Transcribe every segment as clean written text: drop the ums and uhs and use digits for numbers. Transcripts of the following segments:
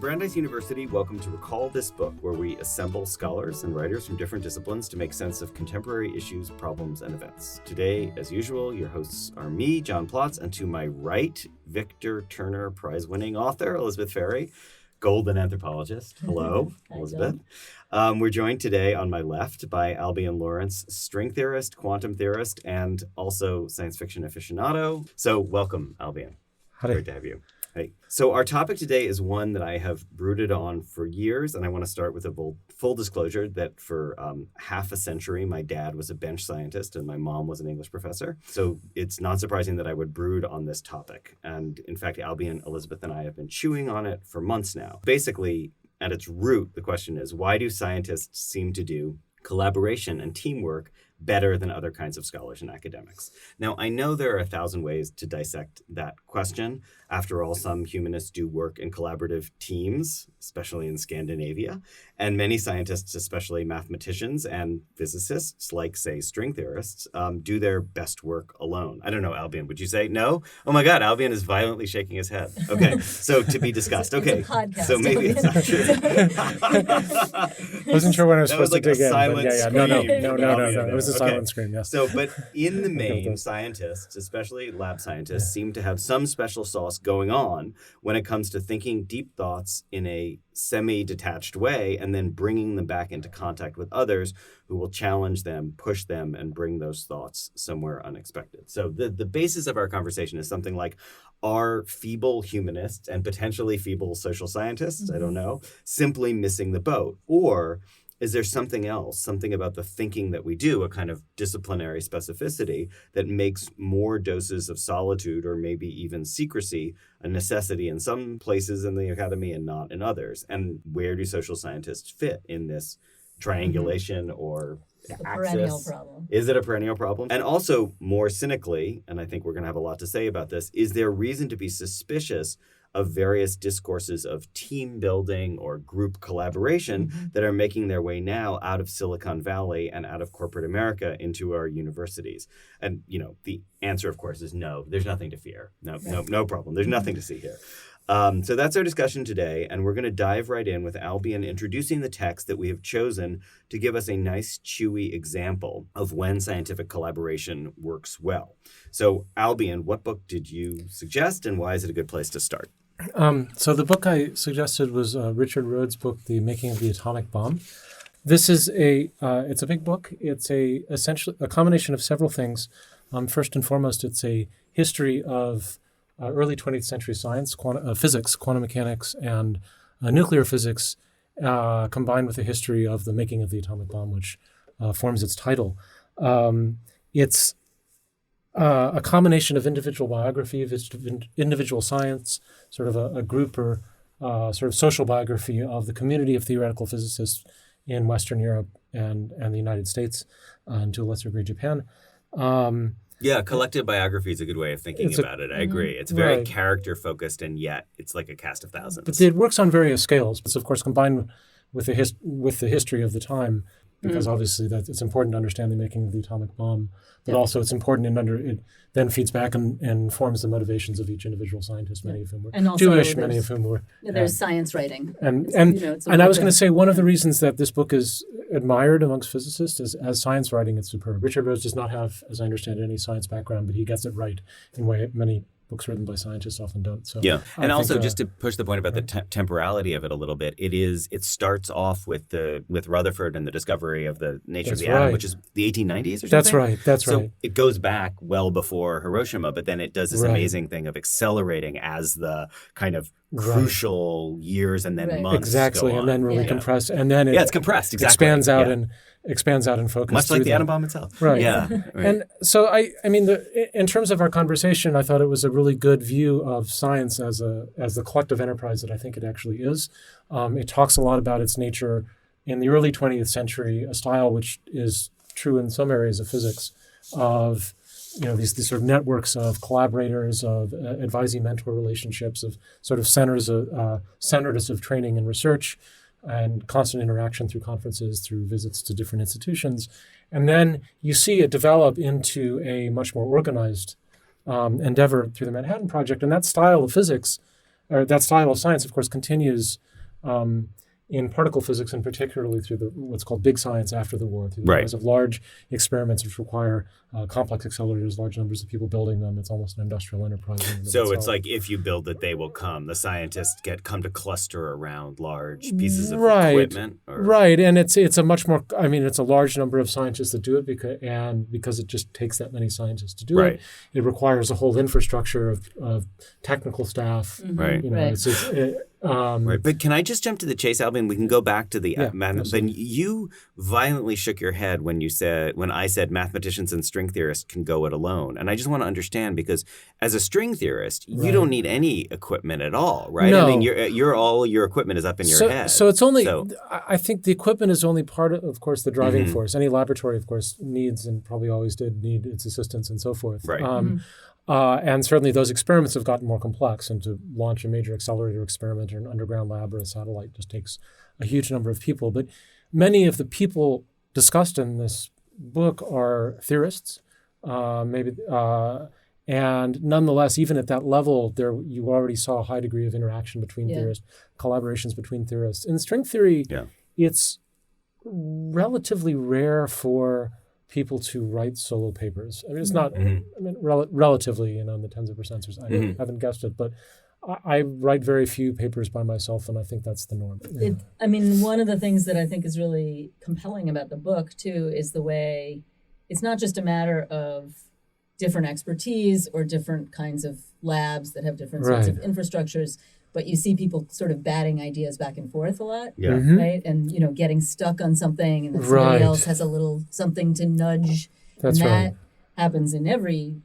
Brandeis University, welcome to Recall This Book, where we assemble scholars and writers from different disciplines to make sense of contemporary issues, problems, and events. Today, as usual, your hosts are me, John Plotz, and to my right, Victor Turner Prize-winning author, Elizabeth Ferry, golden anthropologist. Hello, Elizabeth. We're joined today on my left by Albion Lawrence, string theorist, quantum theorist, and also science fiction aficionado. So welcome, Albion. Howdy. Great to have you. Hey. So our topic today is one that I have brooded on for years, and I want to start with a full disclosure that for half a century, my dad was a bench scientist and my mom was an English professor. So it's not surprising that I would brood on this topic. And in fact, Albion, Elizabeth, and I have been chewing on it for months now. Basically, at its root, the question is, why do scientists seem to do collaboration and teamwork better than other kinds of scholars and academics? Now, I know there are 1,000 ways to dissect that question. After all, some humanists do work in collaborative teams, especially in Scandinavia, and many scientists, especially mathematicians and physicists, like, say, string theorists, do their best work alone. I don't know, Albion, would you say no? Oh my God, Albion is violently shaking his head. Okay, so to be discussed. Okay, so maybe it's not true. Wasn't sure when I was supposed like to dig in. Silent No. scream. It was a silent scream, yes. So, but in the main, scientists, especially lab scientists, seem to have some special sauce going on when it comes to thinking deep thoughts in a semi-detached way and then bringing them back into contact with others who will challenge them, push them, and bring those thoughts somewhere unexpected. So the basis of our conversation is something like, are feeble humanists and potentially feeble social scientists, I don't know, simply missing the boat? Or is there something else, something about the thinking that we do, a kind of disciplinary specificity that makes more doses of solitude or maybe even secrecy a necessity in some places in the academy and not in others? And where do social scientists fit in this triangulation or axis? Perennial problem. Is it a perennial problem? And also, more cynically, and I think we're going to have a lot to say about this, is there reason to be suspicious of various discourses of team building or group collaboration that are making their way now out of Silicon Valley and out of corporate America into our universities? And, the answer, of course, is no. There's nothing to fear. No problem. There's nothing to see here. So that's our discussion today, and we're going to dive right in with Albion introducing the text that we have chosen to give us a nice, chewy example of when scientific collaboration works well. So, Albion, what book did you suggest, and why is it a good place to start? So the book I suggested was Richard Rhodes' book, The Making of the Atomic Bomb. This is it's a big book. It's essentially a combination of several things. First and foremost, it's a history of early 20th century science, physics, quantum mechanics, and nuclear physics, combined with a history of the making of the atomic bomb, which forms its title. It's a combination of individual biography, of individual science, sort of a group or sort of social biography of the community of theoretical physicists in Western Europe and the United States, and to a lesser degree Japan. Collective biography is a good way of thinking about it. I agree. It's very character-focused, and yet it's like a cast of thousands. But it works on various scales. It's, of course, combined with the history of the time, because obviously that it's important to understand the making of the atomic bomb, but also it's important it then feeds back and forms the motivations of each individual scientist, many of whom were Jewish, many of whom were... There's science writing. And I was going to say, one of the reasons that this book is admired amongst physicists is as science writing, it's superb. Richard Rhodes does not have, as I understand it, any science background, but he gets it right in a way many books written by scientists often don't. So and also just to push the point about the temporality of it a little bit, it starts off with Rutherford and the discovery of the nature of the atom, which is the 1890s or something. That's right. So it goes back well before Hiroshima, but then it does this amazing thing of accelerating as the kind of crucial years and then months exactly, go on. And then really compressed, and then it's compressed, exactly. expands out and focuses. Much like the atom bomb itself. Right. Yeah. Right. And so in terms of our conversation, I thought it was a really good view of science as the collective enterprise that I think it actually is. It talks a lot about its nature in the early 20th century, a style which is true in some areas of physics, of these sort of networks of collaborators, of advisee-mentor relationships, of sort of centers of training and research, and constant interaction through conferences, through visits to different institutions. And then you see it develop into a much more organized endeavor through the Manhattan Project. And that style of physics, or that style of science, of course, continues in particle physics, and particularly through what's called big science after the war, through the Right. rise of large experiments which require complex accelerators, large numbers of people building them. It's almost an industrial enterprise. in and of So it's itself. like if you build it, they will come. The scientists come to cluster around large pieces of Right. equipment. Or... Right, and it's a much more. I mean, it's a large number of scientists that do it because it just takes that many scientists to do Right. it. It requires a whole infrastructure of technical staff. Right. You know, Right. Right, but can I just jump to the chase, Albion? We can go back to the Yeah, but absolutely. you violently shook your head when I said mathematicians and string theorists can go it alone, and I just want to understand because as a string theorist, you Right. don't need any equipment at all, right? No. I mean, you're all your equipment is up in your head. So it's only. So- I think the equipment is only part of course, the driving Mhm. force. Any laboratory, of course, needs and probably always did need its assistance and so forth. Right. And certainly those experiments have gotten more complex, and to launch a major accelerator experiment or an underground lab or a satellite just takes a huge number of people. But many of the people discussed in this book are theorists, and nonetheless, even at that level, you already saw a high degree of interaction between Yeah. theorists, collaborations between theorists. In string theory, Yeah. it's relatively rare for people to write solo papers. I mean, it's not. I mean, relatively, in the tens of percents. I haven't guessed it, but I write very few papers by myself, and I think that's the norm. Yeah. I mean, one of the things that I think is really compelling about the book, too, is the way it's not just a matter of different expertise or different kinds of labs that have different sorts of Right. infrastructures, but you see people sort of batting ideas back and forth a lot. Yeah. Mhm. Right. And, getting stuck on something, and then somebody Right. else has a little something to nudge. That's and that right. happens in every,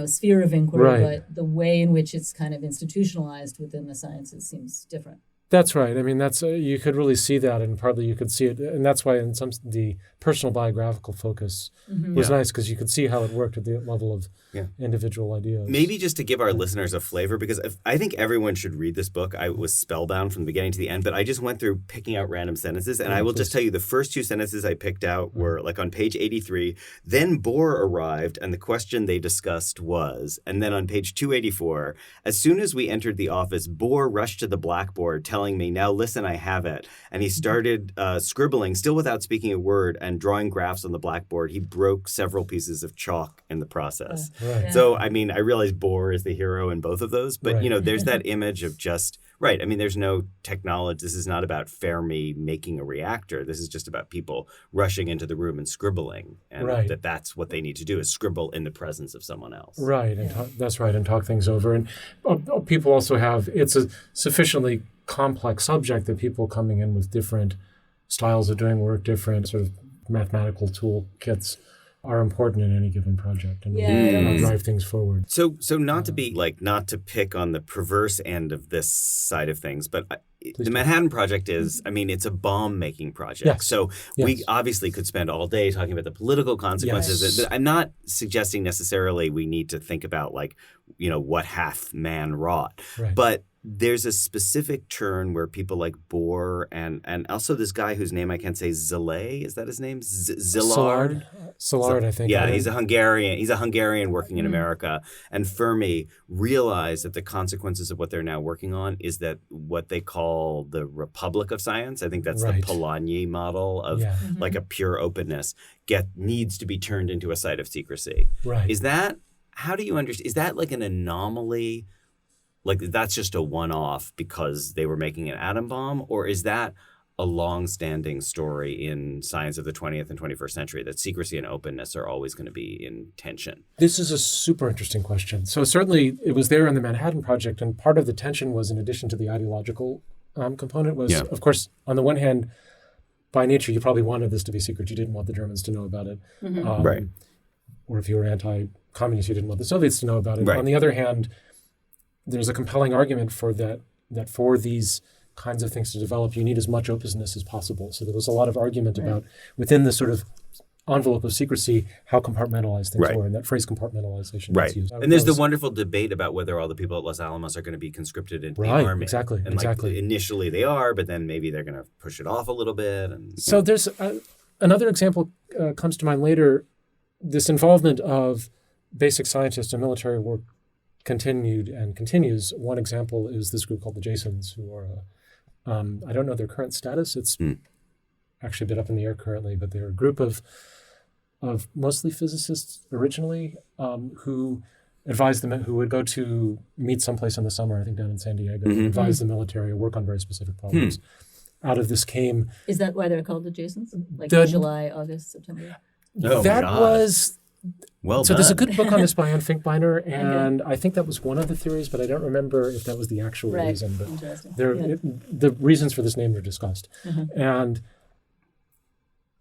sphere of inquiry, Right. but the way in which it's kind of institutionalized within the sciences seems different. That's right. I mean, that's you could really see that, and partly you could see it, and that's why in the personal biographical focus was Yeah. nice because you could see how it worked at the level of Yeah. individual ideas. Maybe just to give our listeners a flavor, because I think everyone should read this book. I was spellbound from the beginning to the end, but I just went through picking out random sentences, and I will just tell you the first two sentences I picked out were like on page 83, then Bohr arrived, and the question they discussed was, and then on page 284, as soon as we entered the office, Bohr rushed to the blackboard telling me, now listen, I have it. And he started scribbling, still without speaking a word, and drawing graphs on the blackboard. He broke several pieces of chalk in the process. Right. So, I mean, I realize Bohr is the hero in both of those, but, Right. there's that image of just, right. I mean, there's no technology. This is not about Fermi making a reactor. This is just about people rushing into the room and scribbling. And Right. that's what they need to do is scribble in the presence of someone else. Right, and that's right, and talk things over. And people also it's a sufficiently complex subject that people coming in with different styles of doing work, different sort of mathematical toolkits are important in any given project and Yeah. drive things forward. So not to be not to pick on the perverse end of this side of things, but the do. Manhattan Project is, I mean, it's a bomb making project. Yes. So we Yes. obviously could spend all day talking about the political consequences. Yes. I'm not suggesting necessarily we need to think about what hath man wrought, Right. but there's a specific turn where people like Bohr and also this guy whose name I can't say, Zilay, is that his name? Szilard? Szilard, I think. Yeah, he's a Hungarian. He's a Hungarian working in America. And Fermi realized that the consequences of what they're now working on is that what they call the Republic of Science, I think that's Right. the Polanyi model of Yeah. like a pure openness, needs to be turned into a site of secrecy. Right. Is that, how do you understand, is that like an anomaly? Like that's just a one-off because they were making an atom bomb? Or is that a long-standing story in science of the 20th and 21st century that secrecy and openness are always going to be in tension? This is a super interesting question. So certainly it was there in the Manhattan Project, and part of the tension was, in addition to the ideological component, was, of course, on the one hand, by nature, you probably wanted this to be secret. You didn't want the Germans to know about it. Right. Or if you were anti-communist, you didn't want the Soviets to know about it. Right. On the other hand, there's a compelling argument for that for these kinds of things to develop, you need as much openness as possible. So there was a lot of argument about, within the sort of envelope of secrecy, how compartmentalized things Right. were, and that phrase compartmentalization Right. gets used. And there's That the wonderful debate about whether all the people at Los Alamos are going to be conscripted into the Right, army. exactly, And exactly. initially they are, but then maybe they're going to push it off a little bit. And So there's another example comes to mind later. This involvement of basic scientists and military work continued and continues. One example is this group called the Jasons, who are I don't know their current status. It's actually a bit up in the air currently, but they're a group of mostly physicists originally who advised them, who would go to meet someplace in the summer, I think down in San Diego, advise the military or work on very specific problems. Out of this came... Is that why they're called adjacents? Like July, August, September? Oh, that God. was... Well So done. there's a good book on this by Anne Finkbeiner, and I think that was one of the theories, but I don't remember if that was the actual reason. But Interesting. the reasons for this name are discussed. And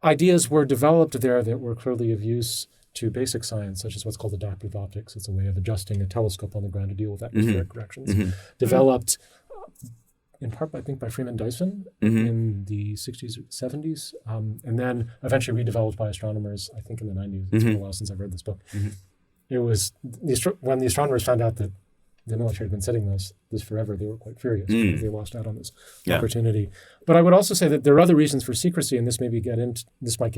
ideas were developed there that were clearly of use to basic science, such as what's called adaptive optics. It's a way of adjusting a telescope on the ground to deal with atmospheric corrections. Developed in part, I think, by Freeman Dyson in the 60s or 70s, and then eventually redeveloped by astronomers, I think, in the 90s. It's been a while since I've read this book. It was, when the astronomers found out that the military had been setting this forever, they were quite furious because they lost out on this opportunity. But I would also say that there are other reasons for secrecy, and this might get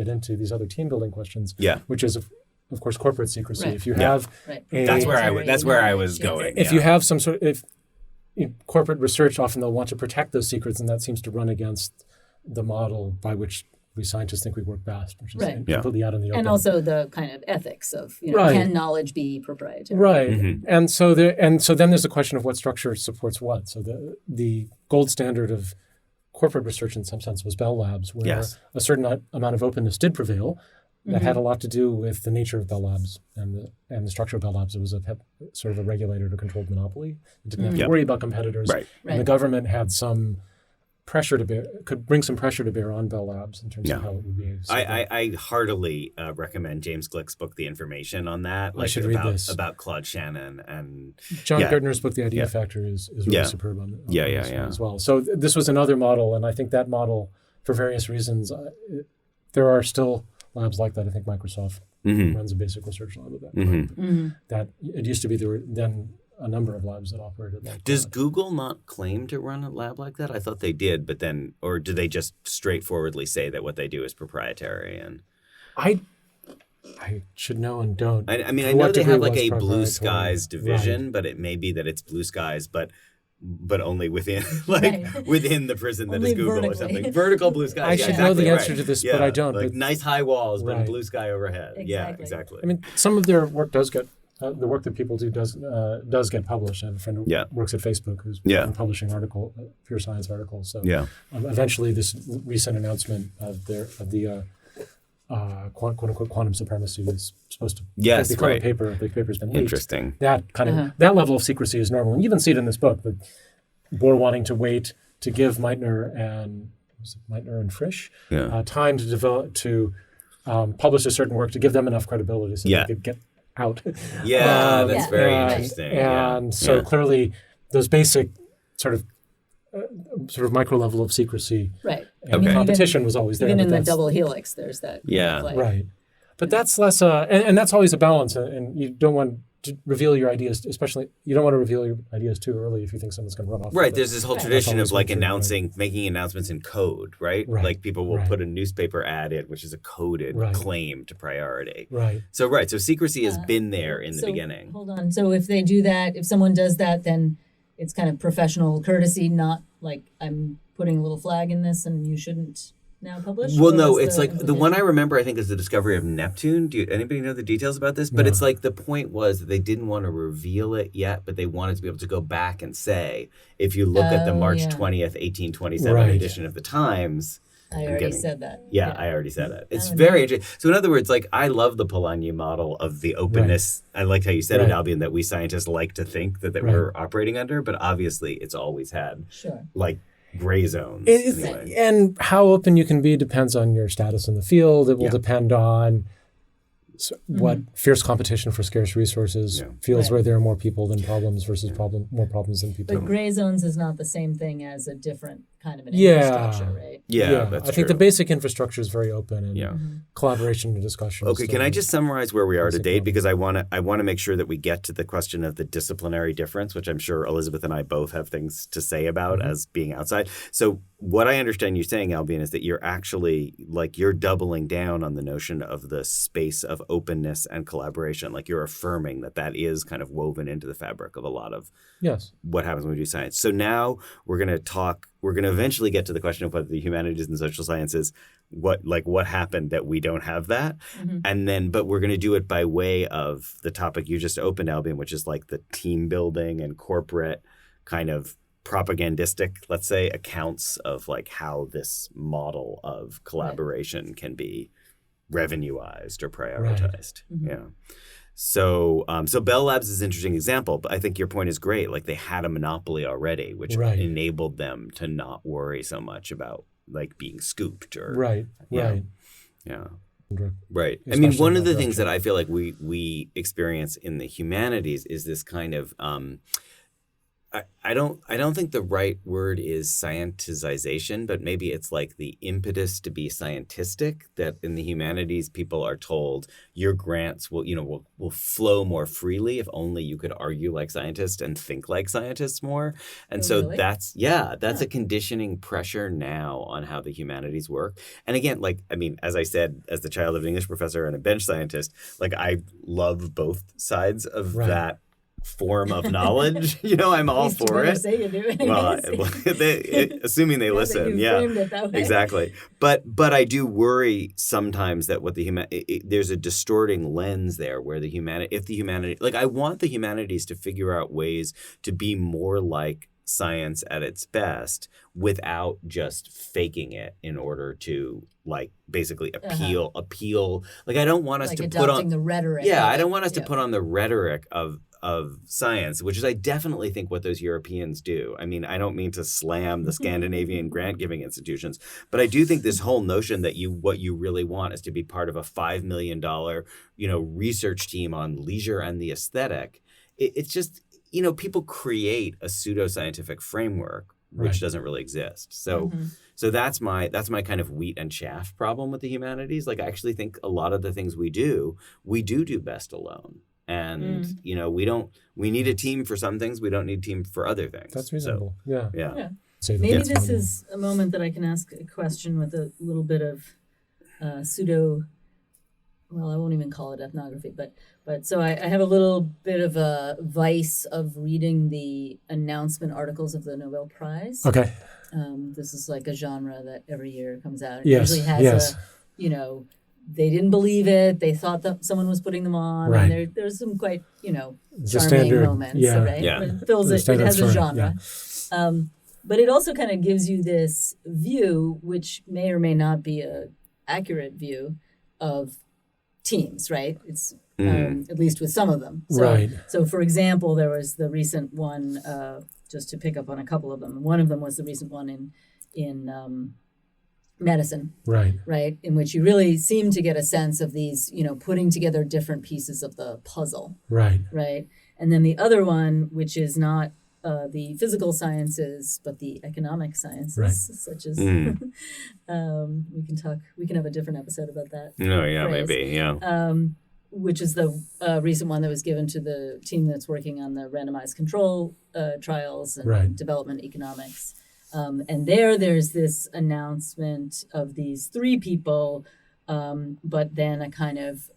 into these other team building questions, which is, of course, corporate secrecy. If you have That's where I was going. If you have some sort of... corporate research, often they'll want to protect those secrets, and that seems to run against the model by which we scientists think we work best, which is completely out in the open. And also the kind of ethics of, can knowledge be proprietary? Right. And so then there's the question of what structure supports what. So the gold standard of corporate research in some sense was Bell Labs, where a certain amount of openness did prevail. That had a lot to do with the nature of Bell Labs and the structure of Bell Labs. It was sort of a regulated or controlled monopoly. It didn't have to worry about competitors. And the government had some pressure to bear, could bring some pressure to bear on Bell Labs in terms of how it would behave. So I heartily recommend James Glick's book, The Information, on that. I should read this. About Claude Shannon. And John Gertner's book, The Idea Factor, is really superb on this one as well. So this was another model, and I think that model, for various reasons, there are still labs like that. I think Microsoft runs a basic research lab of that. That it used to be there were then a number of labs that operated like Does that. Google not claim to run a lab like that? I thought they did, but then, or do they just straightforwardly say that what they do is proprietary? And I should know and don't. I mean, I know they have like a Blue Skies division, but it may be that it's Blue Skies, but only within within the prison that Only is Google vertically. or something. Vertical blue sky. I should know the answer to this, but I don't. Like but, nice high walls, but blue sky overhead. Exactly. Yeah, exactly. I mean, some of their work does get the work that people do does get published. I have a friend who works at Facebook who's been publishing pure science articles. So eventually, this recent announcement of the quote unquote quantum supremacy is supposed to become a paper. The paper's been leaked. Interesting. That kind of that level of secrecy is normal, and you even see it in this book. The Bohr wanting to wait to give Meitner and Frisch time to publish a certain work to give them enough credibility so they could get out. That's very interesting. And so clearly, those basic sort of micro level of secrecy and competition was always there. Even in the double helix, there's that. Right. But that's less, and that's always a balance, and you don't want to reveal your ideas, especially, you don't want to reveal your ideas too early if you think someone's going to run off. Right, there's this whole tradition of like making announcements in code, right? Like people will put a newspaper ad in, which is a coded claim to priority. So secrecy has been there in the beginning. Hold on, so if they do that, if someone does that, then it's kind of professional courtesy, not like I'm putting a little flag in this and you shouldn't now publish? Well, no, it's like the one I remember, I think, is the discovery of Neptune. Anybody know the details about this? But it's like the point was that they didn't want to reveal it yet, but they wanted to be able to go back and say, if you look at the March 20th, 1827 edition of the Times. I already said that. Yeah, I already said it. It's very interesting. So in other words, like I love the Polanyi model of the openness. I like how you said it, Albion, that we scientists like to think that we're operating under, but obviously it's always had like gray zones. Anyway. And how open you can be depends on your status in the field. It will depend on what fierce competition for scarce resources, fields where there are more people than problems versus more problems than people. But gray zones is not the same thing as a different kind of an infrastructure, right? Yeah, that's I think the basic infrastructure is very open and collaboration and discussion. Okay, can I just summarize where we are to date? Because I want to make sure that we get to the question of the disciplinary difference, which I'm sure Elizabeth and I both have things to say about as being outside. So what I understand you saying, Albion, is that you're actually you're doubling down on the notion of the space of openness and collaboration. Like you're affirming that is kind of woven into the fabric of a lot of what happens when we do science. So now we're going we're going to eventually get to the question of whether the humanities and social sciences, what happened that we don't have that. And then, but we're going to do it by way of the topic you just opened, Albion, which is like the team building and corporate kind of propagandistic, let's say, accounts of like how this model of collaboration can be revenueized or prioritized. Yeah. So Bell Labs is an interesting example, but I think your point is great. Like they had a monopoly already, which enabled them to not worry so much about like being scooped or Yeah. Right. I mean, one of the things that I feel like we experience in the humanities is this kind of I don't think the right word is scientization, but maybe it's like the impetus to be scientistic, that in the humanities people are told your grants will flow more freely if only you could argue like scientists and think like scientists more. And that's a conditioning pressure now on how the humanities work. And again, like, I mean, as I said, as the child of an English professor and a bench scientist, like I love both sides of that form of knowledge. I'm all for it. Say you do anyways. Well, assuming they listen, framed it that way. Exactly. But I do worry sometimes that there's a distorting lens there where I want the humanities to figure out ways to be more like science at its best without just faking it in order to like basically appeal. Like I don't want us to put on the rhetoric. Yeah, I don't want us to put on the rhetoric of science, which is I definitely think what those Europeans do. I mean, I don't mean to slam the Scandinavian grant-giving institutions, but I do think this whole notion that what you really want is to be part of a $5 million, research team on leisure and the aesthetic. It's just, people create a pseudoscientific framework which doesn't really exist. So so that's my kind of wheat and chaff problem with the humanities. Like I actually think a lot of the things we do best alone. And, we need a team for some things. We don't need a team for other things. That's reasonable. So, yeah. Maybe this is a moment that I can ask a question with a little bit of I won't even call it ethnography, but so I have a little bit of a vice of reading the announcement articles of the Nobel Prize. Okay. This is like a genre that every year comes out. It Yes. usually has they didn't believe it. They thought that someone was putting them on. Right. And there's some quite, charming standard, moments, right? Yeah. It has a genre. Yeah. But it also kind of gives you this view, which may or may not be a accurate view of teams, right? It's at least with some of them. So for example, there was the recent one, just to pick up on a couple of them. One of them was the recent one in medicine, right, in which you really seem to get a sense of these, putting together different pieces of the puzzle, right. And then the other one, which is not the physical sciences but the economic sciences, such as we can have a different episode about that. Which is the recent one that was given to the team that's working on the randomized control trials and development economics. And there's this announcement of these three people, but then a kind of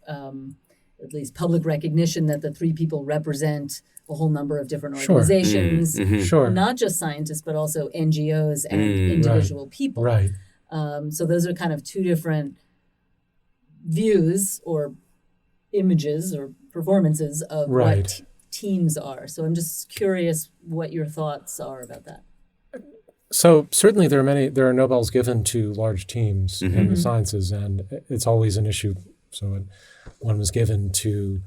at least public recognition that the three people represent a whole number of different organizations, not just scientists, but also NGOs and individual people. So those are kind of two different views or images or performances of what teams are. So I'm just curious what your thoughts are about that. So certainly there are Nobels given to large teams in the sciences, and it's always an issue. So one was given to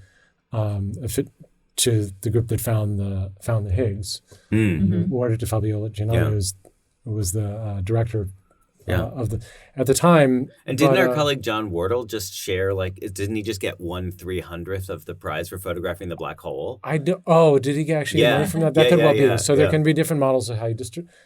the group that found the Higgs. Guarda di Fabiola Giannone was the director at the time. And didn't our colleague John Wardle just share, didn't he just get 1/300th of the prize for photographing the black hole? Did he actually learn from that? That could well be. So there can be different models of how you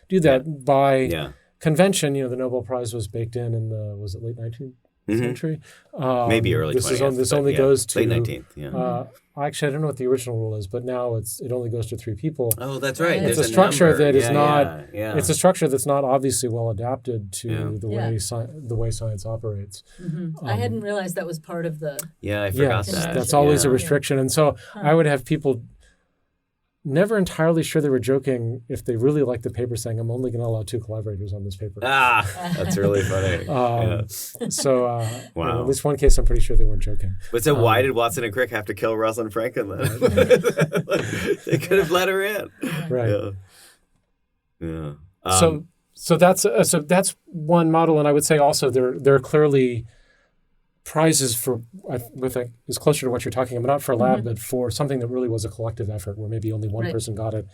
do that. By convention, the Nobel Prize was baked in the, was it late 19th century? Maybe early 20th. This only goes to... Late 19th, actually, I don't know what the original rule is, but now it only goes to 3 people. Oh, that's right. It's a structure that is not. It's a structure that's not obviously well adapted to the way science operates. I hadn't realized that was part of the. Yeah, I forgot that. That's always a restriction, and so I would have people never entirely sure they were joking if they really liked the paper, saying, I'm only going to allow 2 collaborators on this paper. That's really funny. So Wow. at least one case, I'm pretty sure they weren't joking. But so why did Watson and Crick have to kill Rosalind Franklin then? They could have let her in. Right. Yeah. So that's one model, and I would say also there are clearly prizes for is closer to what you're talking about, not for a lab, but for something that really was a collective effort, where maybe only one person got it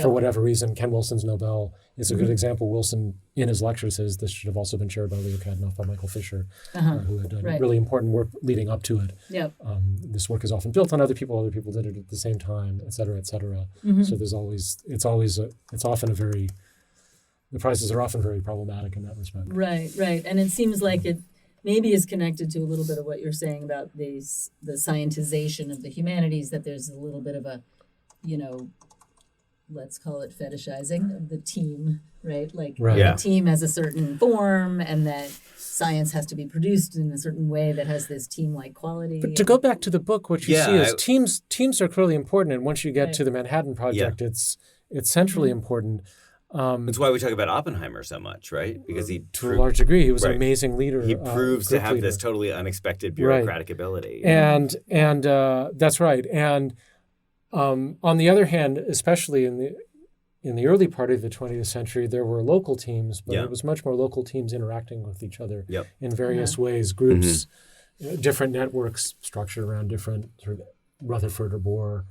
for whatever reason. Ken Wilson's Nobel is a good example. Wilson, in his lecture, says this should have also been shared by Leo Kadanoff, by Michael Fisher, who had done really important work leading up to it. Yep. This work is often built on other people did it at the same time, et cetera, et cetera. So the prizes are often very problematic in that respect. Right. And it seems like it maybe is connected to a little bit of what you're saying about the scientization of the humanities, that there's a little bit of a, let's call it fetishizing of the team, right? Like the team has a certain form, and that science has to be produced in a certain way that has this team-like quality. But to go back to the book, what you see is teams are clearly important, and once you get to the Manhattan Project, it's centrally important. That's why we talk about Oppenheimer so much, right? Because to a large degree, he was an amazing leader. He proves to have this totally unexpected bureaucratic ability. And that's right. And on the other hand, especially in the early part of the 20th century, there were local teams, but it was much more local teams interacting with each other in various ways, groups, different networks structured around different sort of Rutherford or Bohr,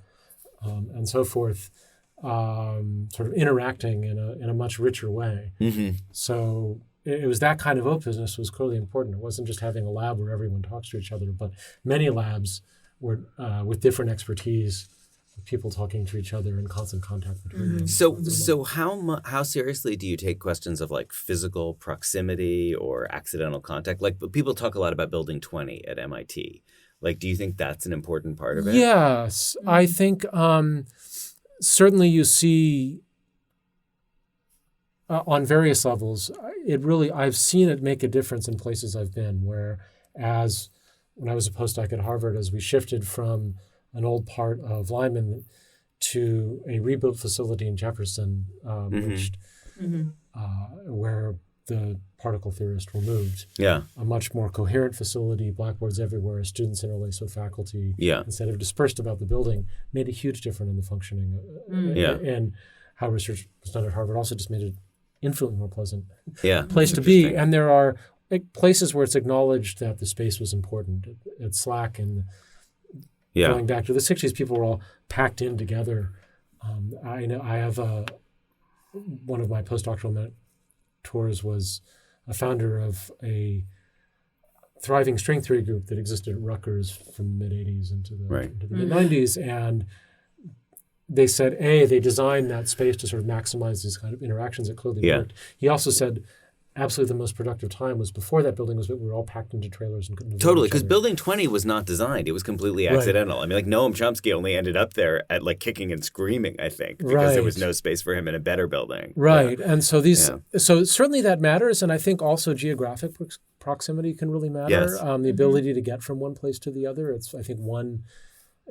and so forth. Sort of interacting in a much richer way. So it was that kind of openness was clearly important. It wasn't just having a lab where everyone talks to each other, but many labs were with different expertise, people talking to each other in constant contact between them. So how seriously do you take questions of like physical proximity or accidental contact? Like people talk a lot about Building 20 at MIT. Like, do you think that's an important part of it? Yes, I think. Certainly you see on various levels, I've seen it make a difference in places I've been, whereas when I was a postdoc at Harvard, as we shifted from an old part of Lyman to a rebuilt facility in Jefferson, where the particle theorists were moved. A much more coherent facility, blackboards everywhere, students interlaced with faculty, instead of dispersed about the building, made a huge difference in the functioning and how research was done at Harvard. Also just made it infinitely more pleasant place to be. And there are places where it's acknowledged that the space was important. At SLAC and going back to the 60s, people were all packed in together. I know I have one of my postdoctoral mentors was a founder of a thriving string theory group that existed at Rutgers from the mid-'80s into the mid-'90s. And they said, they designed that space to sort of maximize these kind of interactions. It clearly worked. He also said absolutely the most productive time was before that building was built. We were all packed into trailers and couldn't totally, because Building 20 was not designed. It was completely accidental. I mean, like Noam Chomsky only ended up there at like kicking and screaming, I think, because there was no space for him in a better building. And so so certainly that matters. And I think also geographic proximity can really matter. The ability to get from one place to the other. It's, I think, one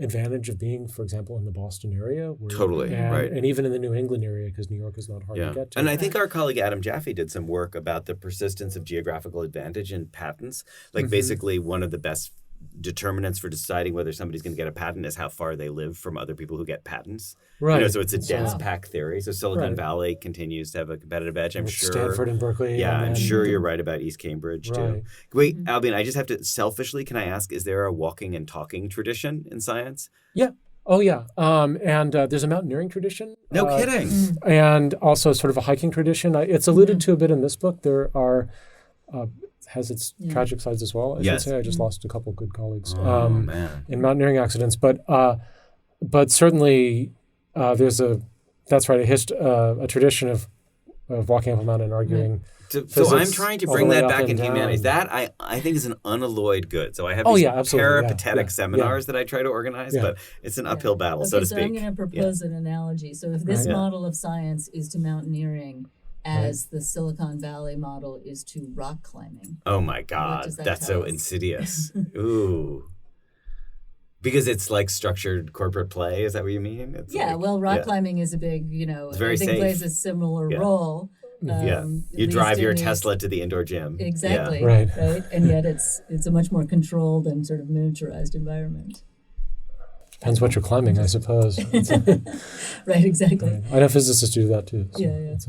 advantage of being, for example, in the Boston area. And even in the New England area, because New York is not hard to get to. And I think our colleague Adam Jaffe did some work about the persistence of geographical advantage in patents. Like basically one of the best determinants for deciding whether somebody's going to get a patent is how far they live from other people who get patents. So it's a dense pack theory. So Silicon Valley continues to have a competitive edge. I'm sure Stanford and Berkeley. I'm sure you're right about East Cambridge too. Wait, Albion, I just have to selfishly, can I ask, is there a walking and talking tradition in science? And there's a mountaineering tradition. No kidding. And also sort of a hiking tradition. It's alluded to a bit in this book. There are has its tragic sides as well. I should say I just lost a couple of good colleagues in mountaineering accidents, but certainly there's a tradition of walking up a mountain and arguing. So I'm trying to bring that back into humanities. That I think is an unalloyed good. So I have these peripatetic seminars that I try to organize, but it's an uphill battle, so to speak. So I'm going to propose an analogy. So if this model of science is to mountaineering, as the Silicon Valley model is to rock climbing. Oh my God, that's so insidious. Ooh. Because it's like structured corporate play. Is that what you mean? It's Yeah, like, well, rock yeah. climbing is a big, It's very I think safe. plays a similar Yeah. role. Yeah. At You least drive in your the- Tesla to the indoor gym. Exactly. Yeah. Right. And yet it's a much more controlled and sort of miniaturized environment. Depends what you're climbing, I suppose. Right, exactly. Right. I know physicists do that too. So Yeah. it's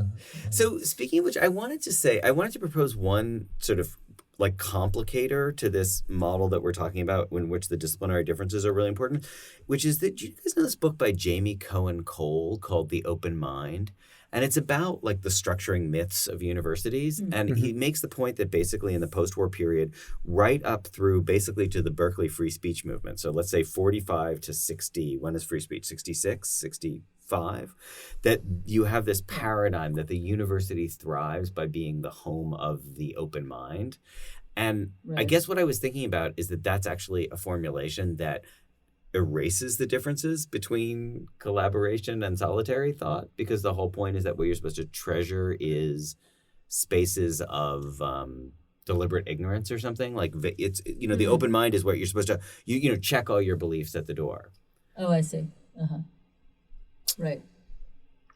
So speaking of which, I wanted to propose one sort of like complicator to this model that we're talking about, in which the disciplinary differences are really important, which is that, do you guys know this book by Jamie Cohen Cole called The Open Mind? And it's about like the structuring myths of universities. And he makes the point that basically in the post-war period, right up through basically to the Berkeley free speech movement. So let's say 45 to 60, when is free speech? 66, 65? That you have this paradigm that the university thrives by being the home of the open mind. And I Right. guess what I was thinking about is that that's actually a formulation that erases the differences between collaboration and solitary thought, because the whole point is that what you're supposed to treasure is spaces of deliberate ignorance or something. Like it's, the open mind is what you're supposed to, check all your beliefs at the door. Oh, I see. Right.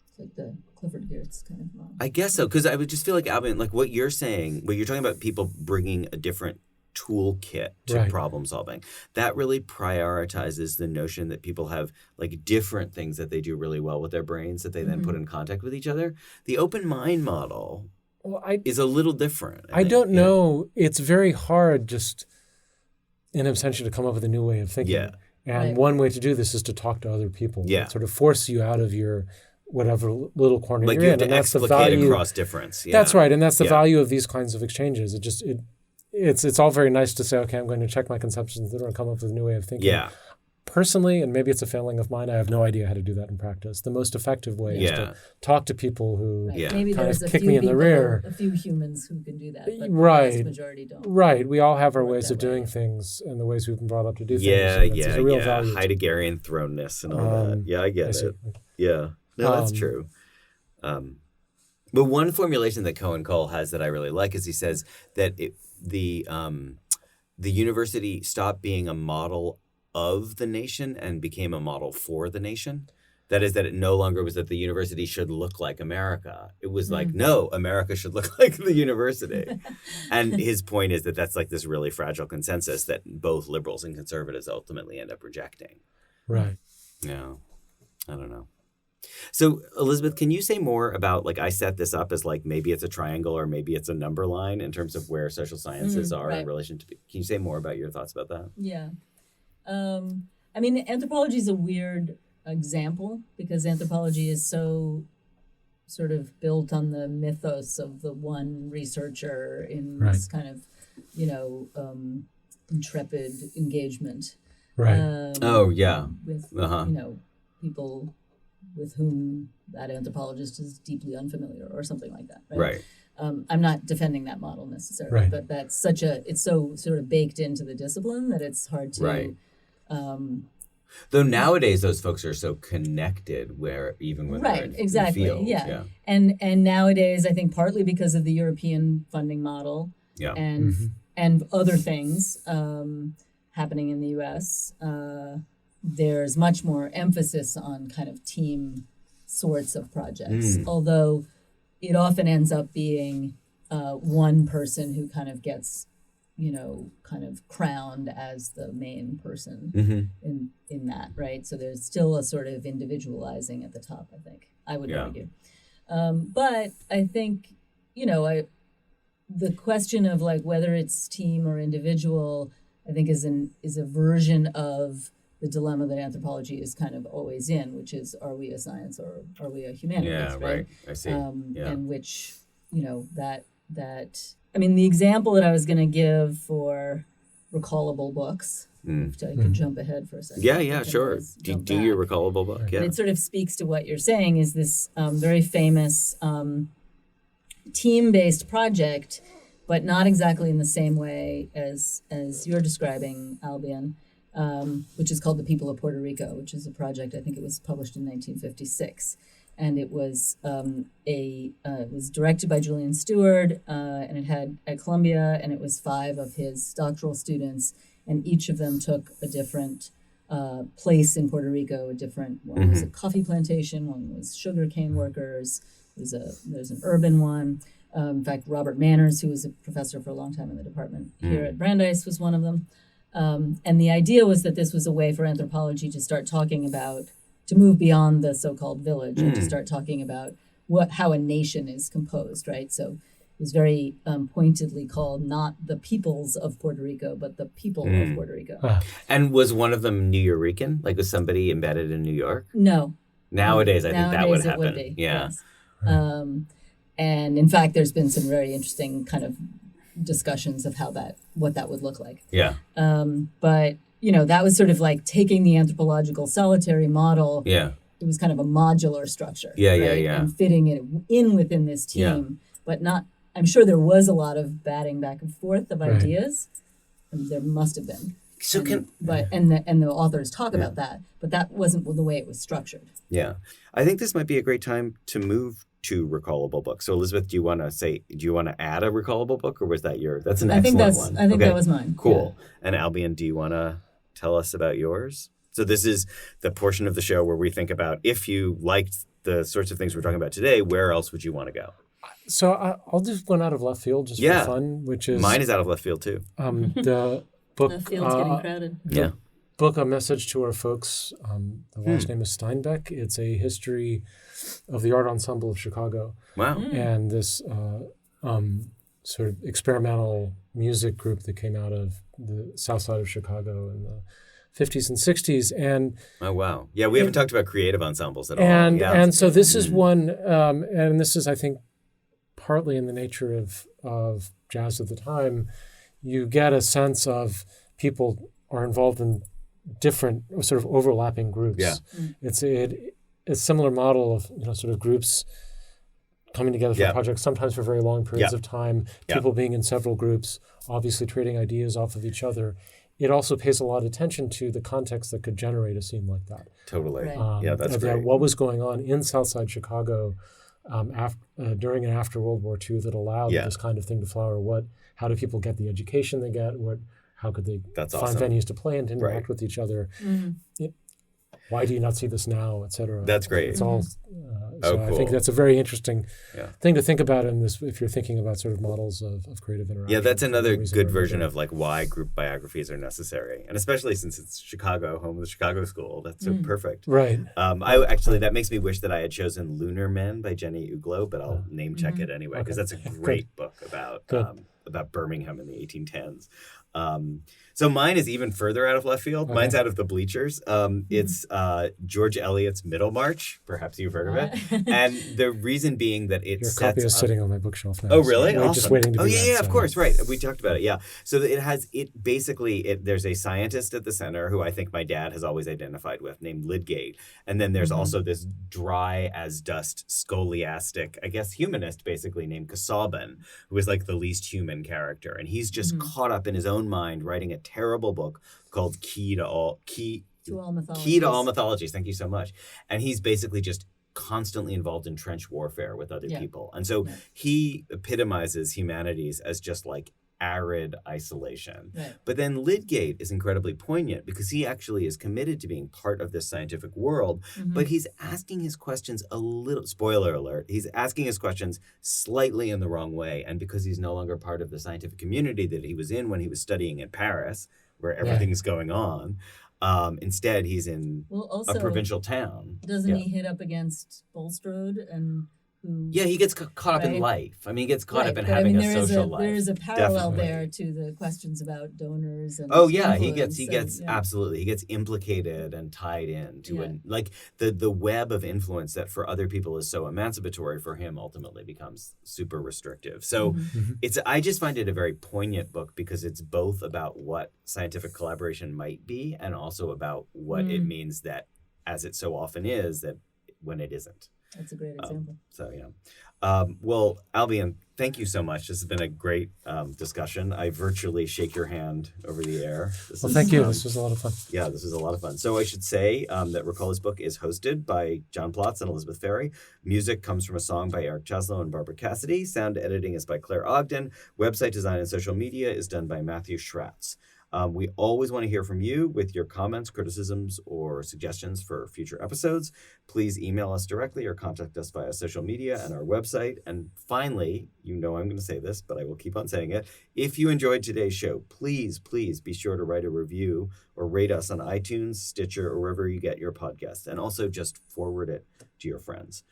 It's like the Clifford Geertz kind of model. I guess so, because I would just feel like, Albion, like what you're saying, what you're talking about, people bringing a different toolkit to Right. problem solving, that really prioritizes the notion that people have like different things that they do really well with their brains that they then put in contact with each other. The open mind model well, is a little different. I don't know. It's very hard just in absentia to come up with a new way of thinking. Yeah. And Right. one way to do this is to talk to other people. Yeah. Sort of force you out of your whatever little corner Like you're you in. have to And that's the explicate value. across difference. Yeah. That's right. And that's the Yeah. value of these kinds of exchanges. It's all very nice to say, okay, I'm going to check my conceptions and come up with a new way of thinking. Yeah. Personally, and maybe it's a failing of mine, I have no idea how to do that in practice. The most effective way is Yeah. to talk to people who Right. Yeah. Maybe kind there's of a kick few me in the people, rear. a few humans who can do that, but the Right. vast majority don't. Right. We all have our Work ways that of doing way. things and the ways we've been brought up to do Yeah, things. So there's a real value. Heideggerian thrownness and all that. Yeah, I get I see. it. Yeah. No, that's true. But one formulation that Cohen Cole has that I really like is he says that the university stopped being a model of the nation and became a model for the nation. That is, that it no longer was that the university should look like America. It was like, no, America should look like the university. And his point is that that's like this really fragile consensus that both liberals and conservatives ultimately end up rejecting. Right. Yeah, I don't know. So, Elizabeth, can you say more about, like, I set this up as like maybe it's a triangle or maybe it's a number line in terms of where social sciences are in right. relation to. Can you say more about your thoughts about that? Yeah. I mean, anthropology is a weird example because anthropology is so sort of built on the mythos of the one researcher in this kind of, intrepid engagement. Right. Oh, yeah. With, people with whom that anthropologist is deeply unfamiliar or something like that. Right. I'm not defending that model necessarily, Right. but that's it's so sort of baked into the discipline that it's hard to. Right. Though nowadays those folks are so connected, where even when they're in exactly, the field, yeah. And nowadays, I think partly because of the European funding model, Yeah. and other things happening in the U.S., there's much more emphasis on kind of team sorts of projects, although it often ends up being one person who kind of gets, kind of crowned as the main person in that, right? So there's still a sort of individualizing at the top, I think, I would argue. But I think, the question of like whether it's team or individual, I think is a version of the dilemma that anthropology is kind of always in, which is, are we a science or are we a humanities? Yeah, right. I see. And which, I mean, the example that I was going to give for recallable books, if I could jump ahead for a second. Yeah, sure. Do your recallable book. But Yeah. it sort of speaks to what you're saying is this very famous team-based project, but not exactly in the same way as you're describing, Albion, which is called The People of Puerto Rico, which is a project, I think it was published in 1956. And it was it was directed by Julian Stewart, and it had at Columbia, and it was 5 of his doctoral students, and each of them took a different place in Puerto Rico, different. One was a coffee plantation, one was sugarcane workers. There's an urban one. In fact, Robert Manners, who was a professor for a long time in the department here at Brandeis, was one of them. And the idea was that this was a way for anthropology to start talking about, to move beyond the so-called village and to start talking about how a nation is composed, right? So it was very pointedly called not the peoples of Puerto Rico, but the people of Puerto Rico. And was one of them Nuyorican? Like, was somebody embedded in New York? No. Nowadays, I think that would Nowadays it happen. would be, Yeah. yes. And in fact, there's been some very interesting kind of discussions of what that would look like. Yeah. But, that was sort of like taking the anthropological solitary model. Yeah. It was kind of a modular structure. Yeah, right? yeah, yeah. And fitting it in within this team, but not, I'm sure there was a lot of batting back and forth of ideas. And there must have been. So the authors talk about that, but that wasn't the way it was structured. Yeah. I think this might be a great time to move to recallable books. So Elizabeth, do you want to add a recallable book, or was that that's an excellent one? I think that was mine. Cool. Yeah. And Albion, do you want to tell us about yours? So this is the portion of the show where we think about, if you liked the sorts of things we're talking about today, where else would you want to go? So I'll just one out of left field just for fun, which is... Mine is out of left field too. The book... The field's getting crowded. Yeah. Book, A Message to Our Folks. The last name is Steinbeck. It's a history of the art ensemble of Chicago. Wow. And this sort of experimental music group that came out of the south side of Chicago in the 50s and 60s. And oh, wow. Yeah, we haven't talked about creative ensembles at all. And so this is one, and this is, I think, partly in the nature of jazz at the time. You get a sense of people are involved in different sort of overlapping groups. Yeah. It's a similar model of sort of groups coming together for projects, sometimes for very long periods of time, people being in several groups, obviously trading ideas off of each other. It also pays a lot of attention to the context that could generate a scene like that. Totally. Right. Yeah, that's great. What was going on in Southside Chicago during and after World War II that allowed this kind of thing to flower? How do people get the education they get? How could they find venues to play and to interact with each other? Why do you not see this now, et cetera? That's great. It's all. Cool. I think that's a very interesting thing to think about in this, if you're thinking about sort of models of creative interaction. Yeah, that's another good version of like why group biographies are necessary, and especially since it's Chicago, home of the Chicago School. That's so perfect. Right. That makes me wish that I had chosen Lunar Men by Jenny Uglow, but I'll name check it anyway because that's a great book about Birmingham in the 1810s. So mine is even further out of left field. Okay. Mine's out of the bleachers. It's George Eliot's Middlemarch. Perhaps you've heard of it. And the reason being that it Your copy is sitting on my bookshelf now. Oh, really? So awesome. Just waiting to be read, of course. Right. We talked about it. Yeah. So there's a scientist at the center who I think my dad has always identified with, named Lydgate. And then there's also this dry as dust scholiastic, I guess, humanist basically named Casaubon, who is like the least human character. And he's just caught up in his own mind writing a terrible book called Key to All Mythologies. Thank you so much. And he's basically just constantly involved in trench warfare with other people. And so he epitomizes humanities as just like arid isolation. Right. But then Lydgate is incredibly poignant because he actually is committed to being part of this scientific world, but he's asking his questions a little, spoiler alert, he's asking his questions slightly in the wrong way. And because he's no longer part of the scientific community that he was in when he was studying in Paris, where everything's going on, instead he's in a provincial town. Doesn't he hit up against Bulstrode and he gets caught up in life. I mean, he gets caught up in having a social life. There is a parallel there to the questions about donors and he gets absolutely. He gets implicated and tied in to the web of influence that for other people is so emancipatory, for him ultimately becomes super restrictive. So I just find it a very poignant book because it's both about what scientific collaboration might be and also about what it means that, as it so often is, that when it isn't. That's a great example. Well, Albion, thank you so much. This has been a great discussion. I virtually shake your hand over the air. Thank you. This was a lot of fun. Yeah, this was a lot of fun. So I should say that Recall This Book is hosted by John Plotz and Elizabeth Ferry. Music comes from a song by Eric Chaslow and Barbara Cassidy. Sound editing is by Claire Ogden. Website design and social media is done by Matthew Schratz. We always want to hear from you with your comments, criticisms, or suggestions for future episodes. Please email us directly or contact us via social media and our website. And finally, I'm going to say this, but I will keep on saying it. If you enjoyed today's show, please be sure to write a review or rate us on iTunes, Stitcher, or wherever you get your podcasts. And also just forward it to your friends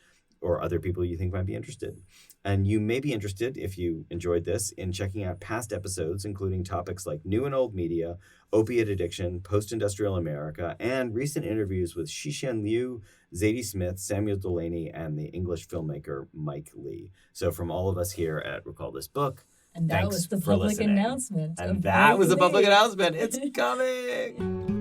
or other people you think might be interested. And you may be interested, if you enjoyed this, in checking out past episodes, including topics like new and old media, opiate addiction, post-industrial America, and recent interviews with Xishan Liu, Zadie Smith, Samuel Delaney, and the English filmmaker Mike Lee. So from all of us here at Recall This Book, And that thanks was the for public listening. announcement. And that was the public announcement. It's coming!